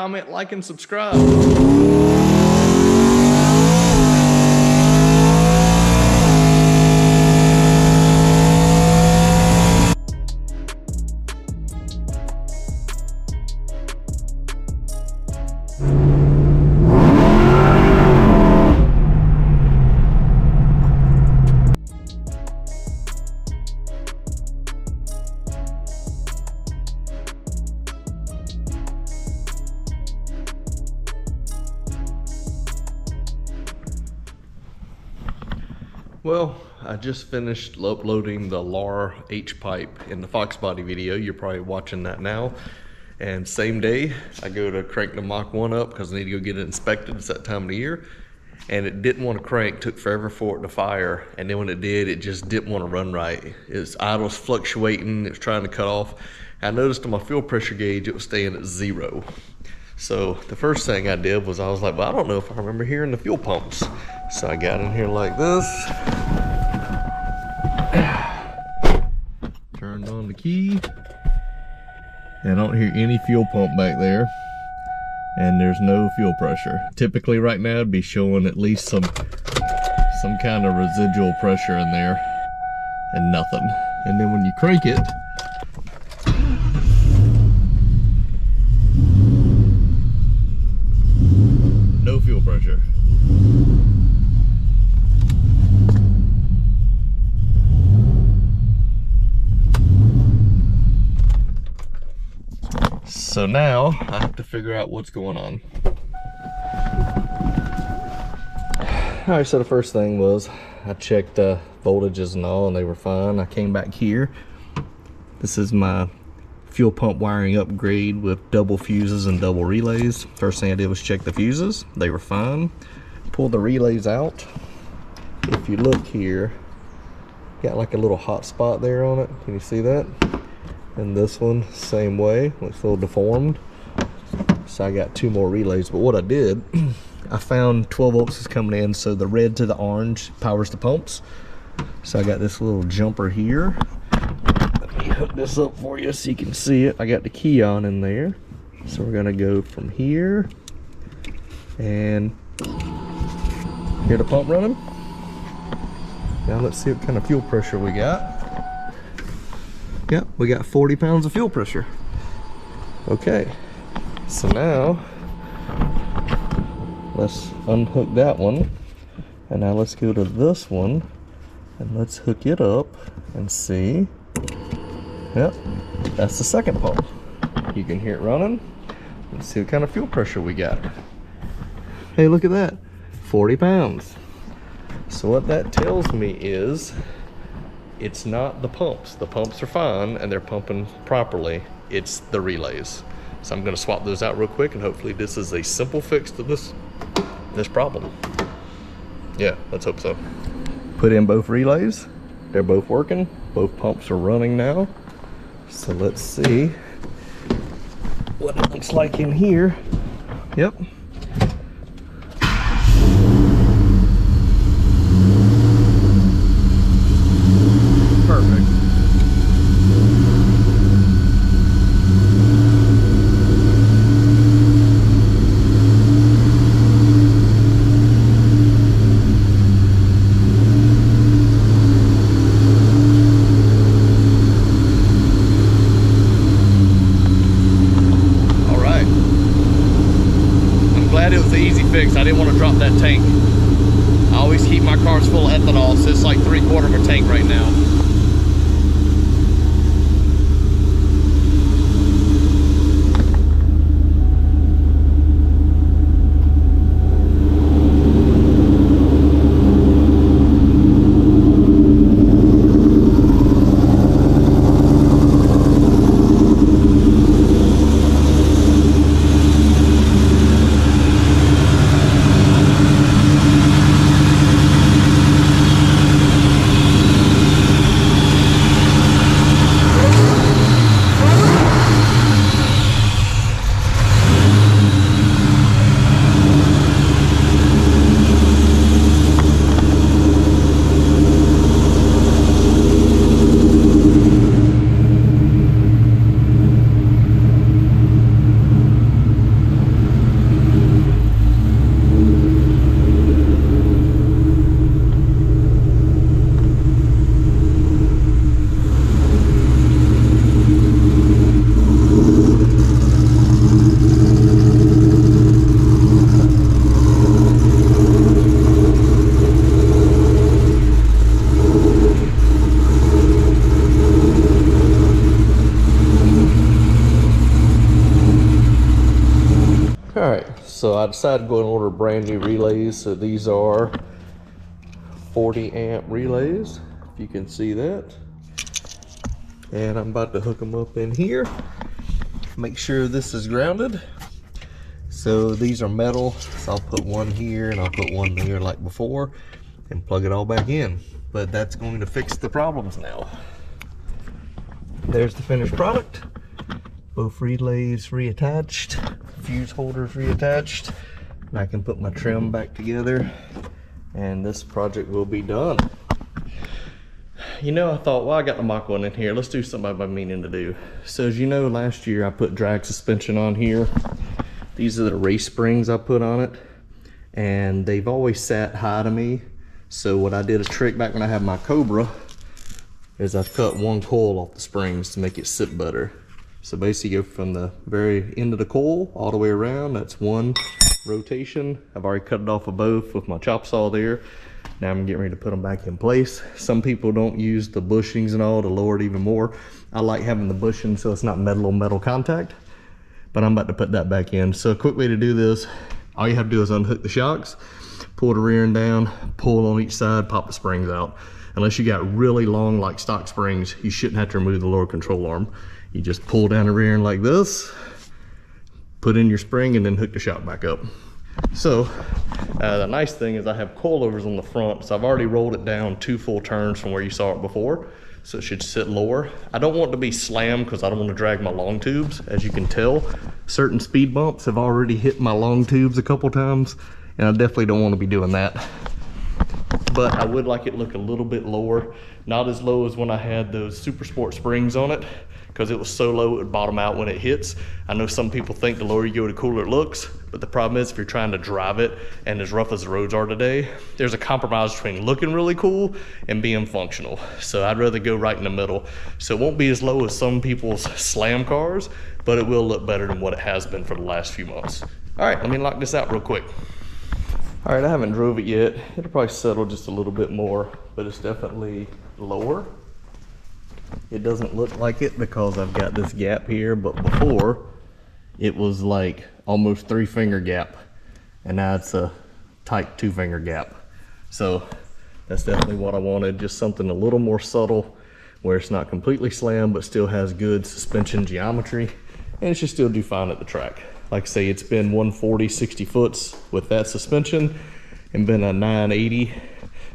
comment, like, and subscribe. Well, I just finished uploading the LAR H-pipe in the Fox body video. You're probably watching that now. And same day, I go to crank the Mach 1 up because I need to go get it inspected. It's that time of the year. And it didn't want to crank, took forever for it to fire. And then when it did, it just didn't want to run right. Its idle's fluctuating, it was trying to cut off. I noticed on my fuel pressure gauge, it was staying at 0. So the first thing I did was I was like, well, I don't know if I remember hearing the fuel pumps. So I got in here like this. Turned on the key. And I don't hear any fuel pump back there. And there's no fuel pressure. Typically right now it'd be showing at least some kind of residual pressure in there. And nothing. And then when you crank it, no fuel pressure. So now I have to figure out what's going on. Alright, so the first thing was I checked voltages and all, and they were fine. I came back here. This is my fuel pump wiring upgrade with double fuses and double relays. First thing I did was check the fuses. They were fine. Pulled the relays out. If you look here, got like a little hot spot there on it. Can you see that? And this one, same way, looks a little deformed. So I got 2 more relays. But what I did, I found 12 volts is coming in, so the red to the orange powers the pumps. So I got this little jumper here. Let me hook this up for you so you can see it. I got the key on in there. So we're gonna go from here, and hear the pump running. Now let's see what kind of fuel pressure we got. Yep, we got 40 pounds of fuel pressure. Okay, so now let's unhook that one, and now let's go to this one and let's hook it up and see. Yep, that's the second pump. You can hear it running. Let's see what kind of fuel pressure we got. Hey, look at that, 40 pounds. So what that tells me is it's not the pumps. The pumps are fine and they're pumping properly. It's the relays. So I'm gonna swap those out real quick, and hopefully this is a simple fix to this problem. Yeah, let's hope so. Put in both relays. They're both working. Both pumps are running now. So let's see what it looks like in here. Yep. Perfect. All right. I'm glad it was an easy fix. I didn't want to drop that tank. I always keep my cars full of ethanol, so it's like 3/4 of a tank right now. I decided to go and order brand new relays. So these are 40 amp relays, if you can see that. And I'm about to hook them up in here. Make sure this is grounded. So these are metal, so I'll put one here and I'll put one there like before and plug it all back in. But that's going to fix the problems now. There's the finished product. Both relays reattached, fuse holders reattached, and I can put my trim back together and this project will be done. You know, I thought, well, I got the Mach 1 in here, let's do something I've been meaning to do. So as you know, last year I put drag suspension on here. These are the race springs I put on it, and they've always sat high to me. So what I did a trick back when I had my Cobra is I cut one coil off the springs to make it sit better. So basically go from the very end of the coil all the way around. That's one rotation. I've already cut it off of both with my chop saw there. Now I'm getting ready to put them back in place. Some people don't use the bushings and all to lower it even more. I like having the bushing so it's not metal on metal contact, but I'm about to put that back in. So a quick way to do this, all you have to do is unhook the shocks, pull the rear end down, pull on each side, pop the springs out. Unless you got really long like stock springs, you shouldn't have to remove the lower control arm. You just pull down the rear end like this, put in your spring, and then hook the shock back up. So the nice thing is I have coilovers on the front, so I've already rolled it down 2 full turns from where you saw it before, so it should sit lower. I don't want it to be slammed because I don't want to drag my long tubes. As you can tell, certain speed bumps have already hit my long tubes a couple times, and I definitely don't want to be doing that. But I would like it to look a little bit lower, not as low as when I had those Super Sport springs on it, because it was so low it would bottom out when it hits. I know some people think the lower you go, the cooler it looks, but the problem is if you're trying to drive it, and as rough as the roads are today, there's a compromise between looking really cool and being functional. So I'd rather go right in the middle. So it won't be as low as some people's slam cars, but it will look better than what it has been for the last few months. All right, let me lock this out real quick. All right, I haven't drove it yet. It'll probably settle just a little bit more, but it's definitely lower. It doesn't look like it because I've got this gap here, but before it was like almost 3-finger gap, and now it's a tight 2-finger gap. So that's definitely what I wanted, just something a little more subtle where it's not completely slammed but still has good suspension geometry, and it should still do fine at the track. Like I say, it's been 140 60 foots with that suspension and been a 980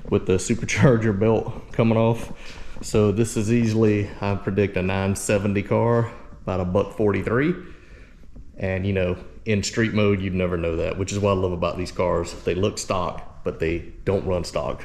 with the supercharger belt coming off. So this is easily, I predict, a 970 car, about $143. And you know, in street mode, you'd never know that, which is what I love about these cars. They look stock, but they don't run stock.